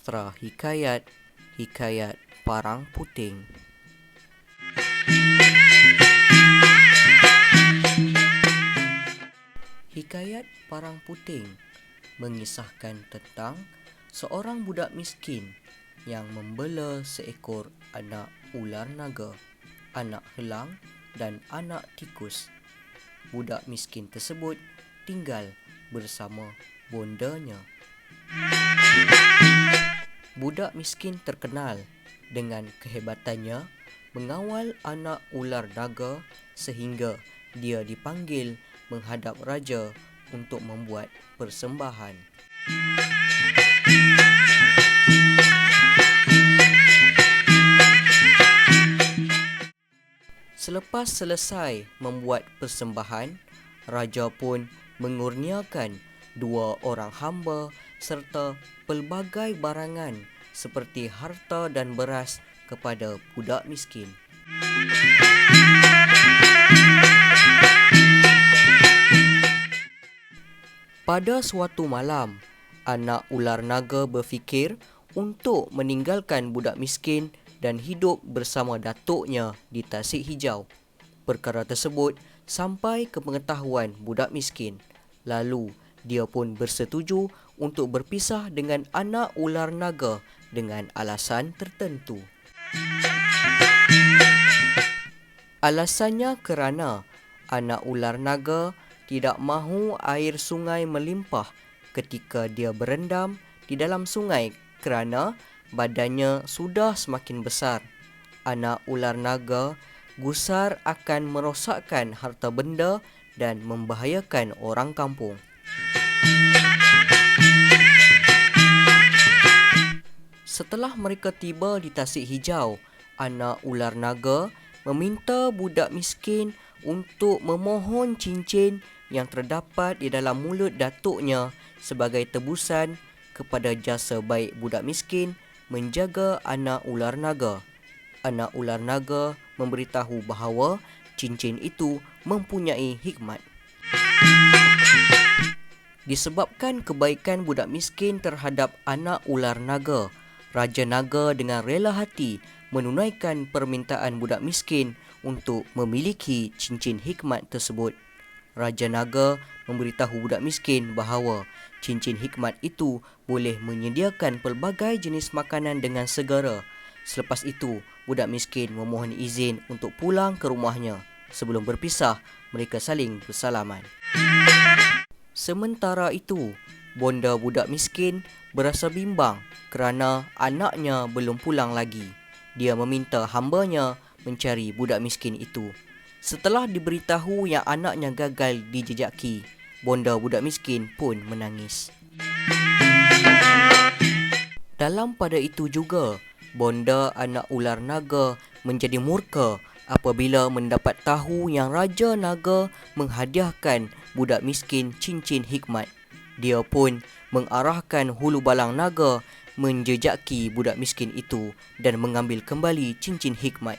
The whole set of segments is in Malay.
Sastra Hikayat, Hikayat Parang Puting. Hikayat Parang Puting mengisahkan tentang seorang budak miskin yang membela seekor anak ular naga, anak helang dan anak tikus. Budak miskin tersebut tinggal bersama bondanya. Budak miskin terkenal dengan kehebatannya mengawal anak ular naga sehingga dia dipanggil menghadap raja untuk membuat persembahan. Selepas selesai membuat persembahan, raja pun mengurniakan 2 orang hamba serta pelbagai barangan seperti harta dan beras kepada budak miskin. Pada suatu malam, anak ular naga berfikir untuk meninggalkan budak miskin dan hidup bersama datuknya di Tasik Hijau. Perkara tersebut sampai ke pengetahuan budak miskin. Lalu, dia pun bersetuju untuk berpisah dengan anak ular naga dengan alasan tertentu. Alasannya kerana anak ular naga tidak mahu air sungai melimpah ketika dia berendam di dalam sungai kerana badannya sudah semakin besar. Anak ular naga gusar akan merosakkan harta benda dan membahayakan orang kampung. Setelah mereka tiba di Tasik Hijau, anak ular naga meminta budak miskin untuk memohon cincin yang terdapat di dalam mulut datuknya sebagai tebusan kepada jasa baik budak miskin menjaga anak ular naga. Anak ular naga memberitahu bahawa cincin itu mempunyai hikmat. Disebabkan kebaikan budak miskin terhadap anak ular naga, Raja Naga dengan rela hati menunaikan permintaan budak miskin untuk memiliki cincin hikmat tersebut. Raja Naga memberitahu budak miskin bahawa cincin hikmat itu boleh menyediakan pelbagai jenis makanan dengan segera. Selepas itu, budak miskin memohon izin untuk pulang ke rumahnya. Sebelum berpisah, mereka saling bersalaman. Sementara itu, bonda budak miskin berasa bimbang kerana anaknya belum pulang lagi. Dia meminta hambanya mencari budak miskin itu. Setelah diberitahu yang anaknya gagal dijejaki, bonda budak miskin pun menangis. Dalam pada itu juga, bonda anak ular naga menjadi murka apabila mendapat tahu yang Raja Naga menghadiahkan budak miskin cincin hikmat. Dia pun mengarahkan hulu balang naga menjejaki budak miskin itu dan mengambil kembali cincin hikmat.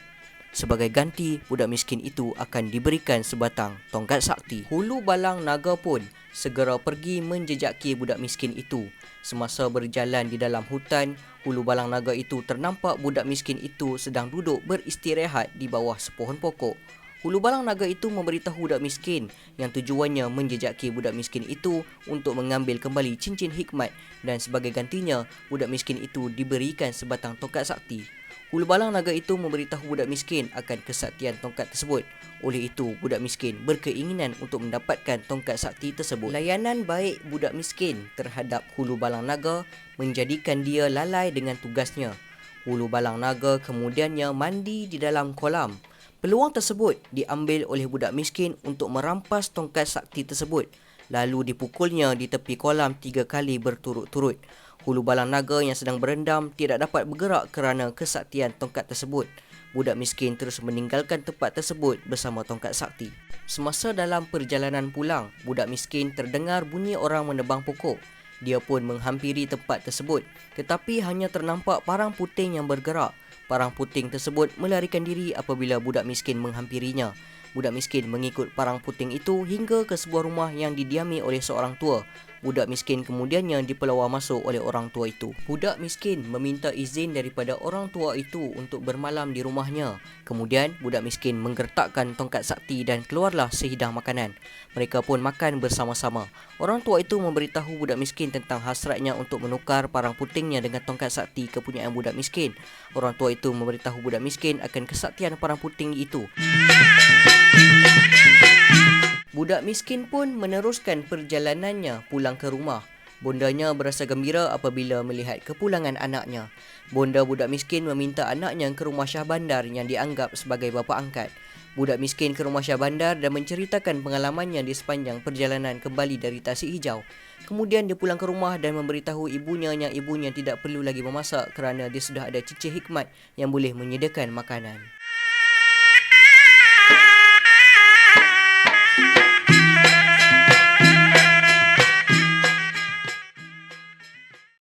Sebagai ganti, budak miskin itu akan diberikan sebatang tongkat sakti. Hulu balang naga pun segera pergi menjejaki budak miskin itu. Semasa berjalan di dalam hutan, hulu balang naga itu ternampak budak miskin itu sedang duduk beristirahat di bawah sepohon pokok. Hulu balang naga itu memberitahu budak miskin yang tujuannya menjejaki budak miskin itu untuk mengambil kembali cincin hikmat dan sebagai gantinya, budak miskin itu diberikan sebatang tongkat sakti. Hulu balang naga itu memberitahu budak miskin akan kesaktian tongkat tersebut. Oleh itu, budak miskin berkeinginan untuk mendapatkan tongkat sakti tersebut. Layanan baik budak miskin terhadap hulu balang naga menjadikan dia lalai dengan tugasnya. Hulu balang naga kemudiannya mandi di dalam kolam. Peluang tersebut diambil oleh budak miskin untuk merampas tongkat sakti tersebut. Lalu dipukulnya di tepi kolam 3 kali berturut-turut. Hulu balang naga yang sedang berendam tidak dapat bergerak kerana kesaktian tongkat tersebut. Budak miskin terus meninggalkan tempat tersebut bersama tongkat sakti. Semasa dalam perjalanan pulang, budak miskin terdengar bunyi orang menebang pokok. Dia pun menghampiri tempat tersebut, tetapi hanya ternampak parang puting yang bergerak. Parang puting tersebut melarikan diri apabila budak miskin menghampirinya. Budak miskin mengikut parang puting itu hingga ke sebuah rumah yang didiami oleh seorang tua. budak miskin kemudiannya dipelawar masuk oleh orang tua itu. Budak miskin meminta izin daripada orang tua itu untuk bermalam di rumahnya. Kemudian budak miskin menggertakkan tongkat sakti dan keluarlah sehidang makanan. Mereka pun makan bersama-sama. Orang tua itu memberitahu budak miskin tentang hasratnya untuk menukar parang putingnya dengan tongkat sakti kepunyaan budak miskin. Orang tua itu memberitahu budak miskin akan kesaktian parang puting itu. Budak miskin pun meneruskan perjalanannya pulang ke rumah. Bondanya berasa gembira apabila melihat kepulangan anaknya. Bonda budak miskin meminta anaknya ke rumah Syah Bandar yang dianggap sebagai bapa angkat. Budak miskin ke rumah Syah Bandar dan menceritakan pengalamannya di sepanjang perjalanan kembali dari Tasik Hijau. Kemudian dia pulang ke rumah dan memberitahu ibunya yang ibunya tidak perlu lagi memasak kerana dia sudah ada cicih hikmat yang boleh menyediakan makanan.